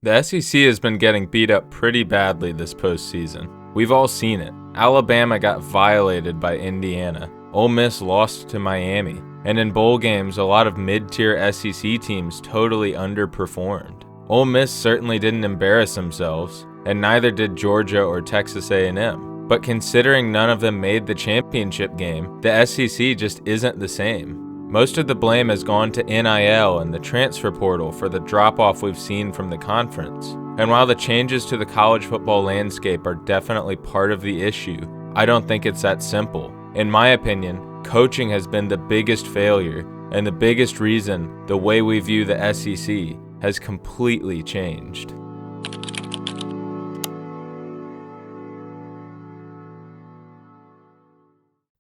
The SEC has been getting beat up pretty badly this postseason. We've all seen it. Alabama got violated by Indiana. Ole Miss lost to Miami. And in bowl games, a lot of mid-tier SEC teams totally underperformed. Ole Miss certainly didn't embarrass themselves, and neither did Georgia or Texas A&M. But considering none of them made the championship game, the SEC just isn't the same. Most of the blame has gone to NIL and the transfer portal for the drop-off we've seen from the conference. And while the changes to the college football landscape are definitely part of the issue, I don't think it's that simple. In my opinion, coaching has been the biggest failure and the biggest reason the way we view the SEC has completely changed.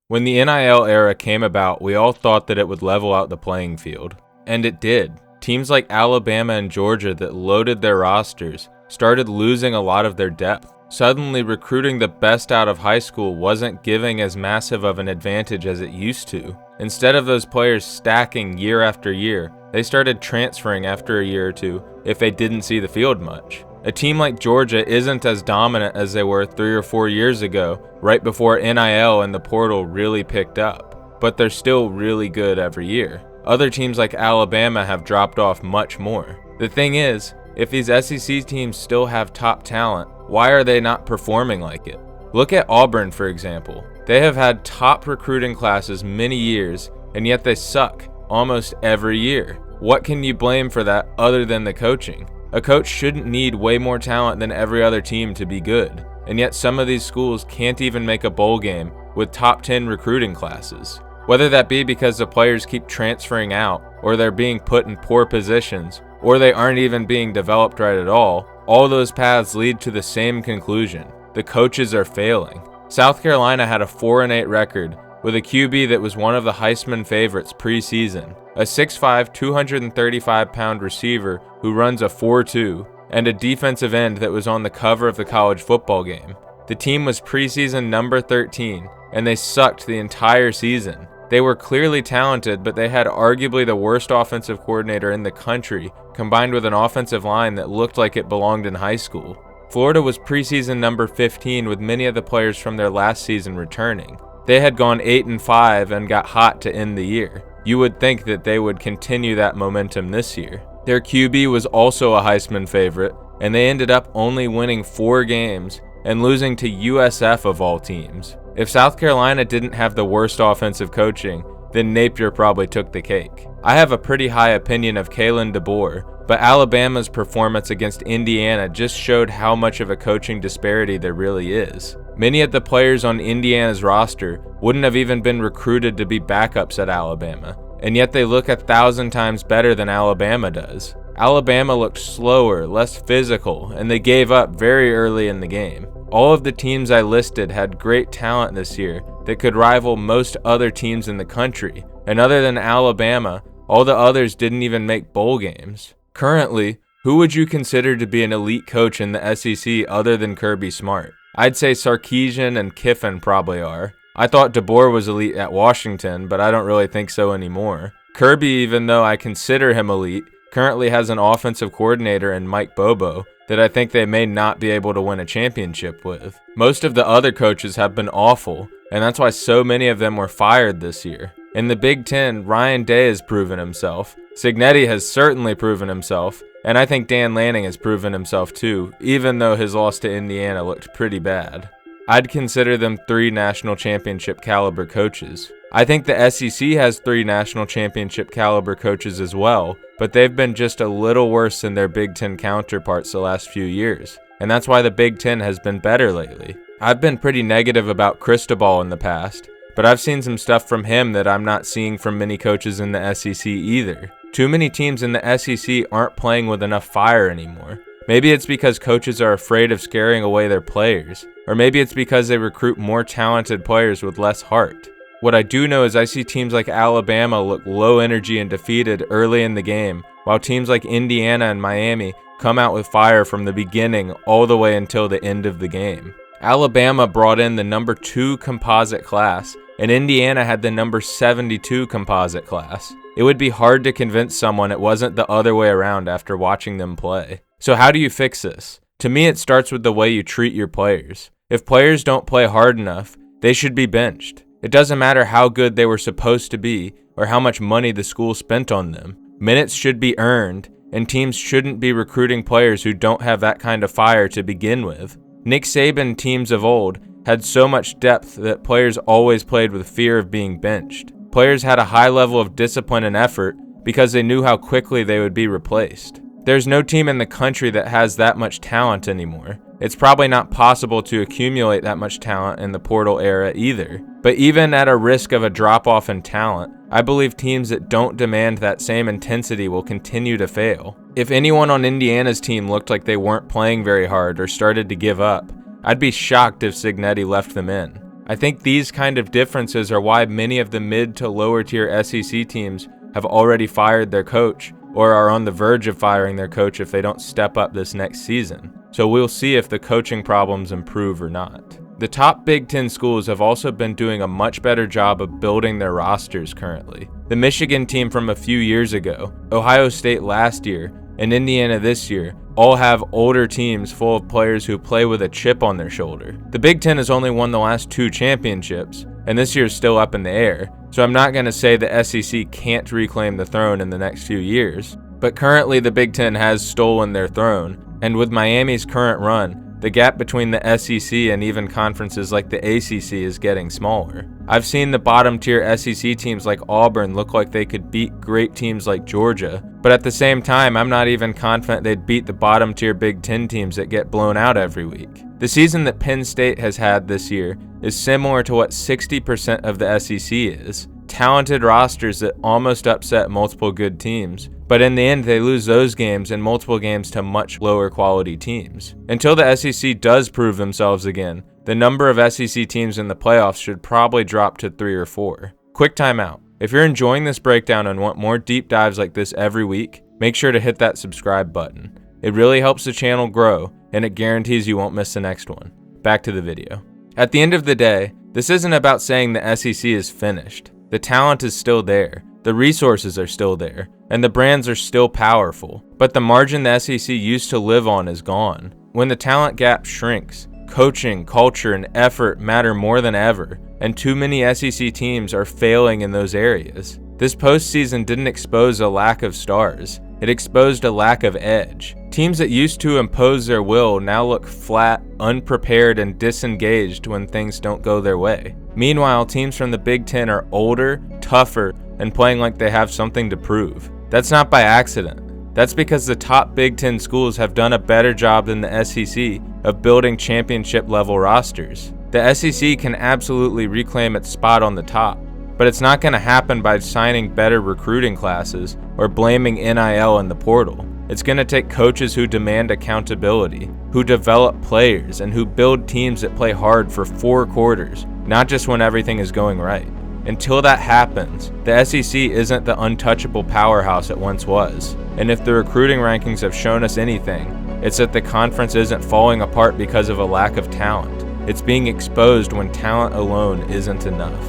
When the NIL era came about, we all thought that it would level out the playing field. And it did. Teams like Alabama and Georgia that loaded their rosters started losing a lot of their depth. Suddenly, recruiting the best out of high school wasn't giving as massive of an advantage as it used to. Instead of those players stacking year after year, they started transferring after a year or two if they didn't see the field much. A team like Georgia isn't as dominant as they were 3 or 4 years ago, right before NIL and the portal really picked up, but they're still really good every year. Other teams like Alabama have dropped off much more. The thing is, if these SEC teams still have top talent, why are they not performing like it? Look at Auburn, for example. They have had top recruiting classes many years, and yet they suck almost every year. What can you blame for that other than the coaching? A coach shouldn't need way more talent than every other team to be good, and yet some of these schools can't even make a bowl game with top 10 recruiting classes. Whether that be because the players keep transferring out, or they're being put in poor positions, or they aren't even being developed right at all those paths lead to the same conclusion. The coaches are failing. South Carolina had a 4-8 record with a QB that was one of the Heisman favorites preseason, a 6'5", 235-pound receiver who runs a 4.2, and a defensive end that was on the cover of the college football game. The team was preseason number 13, and they sucked the entire season. They were clearly talented, but they had arguably the worst offensive coordinator in the country, combined with an offensive line that looked like it belonged in high school. Florida was preseason number 15 with many of the players from their last season returning. They had gone 8-5 and got hot to end the year. You would think that they would continue that momentum this year. Their QB was also a Heisman favorite, and they ended up only winning 4 games and losing to USF of all teams. If South Carolina didn't have the worst offensive coaching, then Napier probably took the cake. I have a pretty high opinion of Kalen DeBoer, but Alabama's performance against Indiana just showed how much of a coaching disparity there really is. Many of the players on Indiana's roster wouldn't have even been recruited to be backups at Alabama, and yet they look 1,000 times better than Alabama does. Alabama looked slower, less physical, and they gave up very early in the game. All of the teams I listed had great talent this year that could rival most other teams in the country, and other than Alabama, all the others didn't even make bowl games. Currently, who would you consider to be an elite coach in the SEC other than Kirby Smart? I'd say Sarkisian and Kiffin probably are. I thought DeBoer was elite at Washington, but I don't really think so anymore. Kirby, even though I consider him elite, currently has an offensive coordinator in Mike Bobo that I think they may not be able to win a championship with. Most of the other coaches have been awful, and that's why so many of them were fired this year. In the Big Ten, Ryan Day has proven himself. Cignetti has certainly proven himself, and I think Dan Lanning has proven himself too, even though his loss to Indiana looked pretty bad. I'd consider them 3 national championship caliber coaches. I think the SEC has 3 national championship caliber coaches as well, but they've been just a little worse than their Big Ten counterparts the last few years, and that's why the Big Ten has been better lately. I've been pretty negative about Cristobal in the past, but I've seen some stuff from him that I'm not seeing from many coaches in the SEC either. Too many teams in the SEC aren't playing with enough fire anymore. Maybe it's because coaches are afraid of scaring away their players, or maybe it's because they recruit more talented players with less heart. What I do know is I see teams like Alabama look low energy and defeated early in the game, while teams like Indiana and Miami come out with fire from the beginning all the way until the end of the game. Alabama brought in the number 2 composite class, and Indiana had the number 72 composite class. It would be hard to convince someone it wasn't the other way around after watching them play. So how do you fix this? To me, it starts with the way you treat your players. If players don't play hard enough, they should be benched. It doesn't matter how good they were supposed to be or how much money the school spent on them. Minutes should be earned, and teams shouldn't be recruiting players who don't have that kind of fire to begin with. Nick Saban teams of old had so much depth that players always played with fear of being benched. Players had a high level of discipline and effort because they knew how quickly they would be replaced. There's no team in the country that has that much talent anymore. It's probably not possible to accumulate that much talent in the portal era either. But even at a risk of a drop-off in talent, I believe teams that don't demand that same intensity will continue to fail. If anyone on Indiana's team looked like they weren't playing very hard or started to give up, I'd be shocked if Cignetti left them in. I think these kind of differences are why many of the mid to lower tier SEC teams have already fired their coach or are on the verge of firing their coach if they don't step up this next season. So we'll see if the coaching problems improve or not. The top Big Ten schools have also been doing a much better job of building their rosters currently. The Michigan team from a few years ago, Ohio State last year, and Indiana this year all have older teams full of players who play with a chip on their shoulder. The Big Ten has only won the last 2 championships, and this year is still up in the air, so I'm not going to say the SEC can't reclaim the throne in the next few years. But currently the Big Ten has stolen their throne, and with Miami's current run, the gap between the SEC and even conferences like the ACC is getting smaller. I've seen the bottom tier SEC teams like Auburn look like they could beat great teams like Georgia, but at the same time, I'm not even confident they'd beat the bottom tier Big Ten teams that get blown out every week. The season that Penn State has had this year is similar to what 60% of the SEC is. Talented rosters that almost upset multiple good teams, but in the end they lose those games and multiple games to much lower quality teams. Until the SEC does prove themselves again, the number of SEC teams in the playoffs should probably drop to 3 or 4. Quick timeout. If you're enjoying this breakdown and want more deep dives like this every week, make sure to hit that subscribe button. It really helps the channel grow, and it guarantees you won't miss the next one. Back to the video. At the end of the day, this isn't about saying the SEC is finished. The talent is still there, the resources are still there, and the brands are still powerful. But the margin the SEC used to live on is gone. When the talent gap shrinks, coaching, culture, and effort matter more than ever, and too many SEC teams are failing in those areas. This postseason didn't expose a lack of stars, it exposed a lack of edge. Teams that used to impose their will now look flat, unprepared, and disengaged when things don't go their way. Meanwhile, teams from the Big Ten are older, tougher, and playing like they have something to prove. That's not by accident. That's because the top Big Ten schools have done a better job than the SEC of building championship-level rosters. The SEC can absolutely reclaim its spot on the top, but it's not going to happen by signing better recruiting classes or blaming NIL in the portal. It's going to take coaches who demand accountability, who develop players, and who build teams that play hard for 4 quarters, not just when everything is going right. Until that happens, the SEC isn't the untouchable powerhouse it once was. And if the recruiting rankings have shown us anything, it's that the conference isn't falling apart because of a lack of talent. It's being exposed when talent alone isn't enough.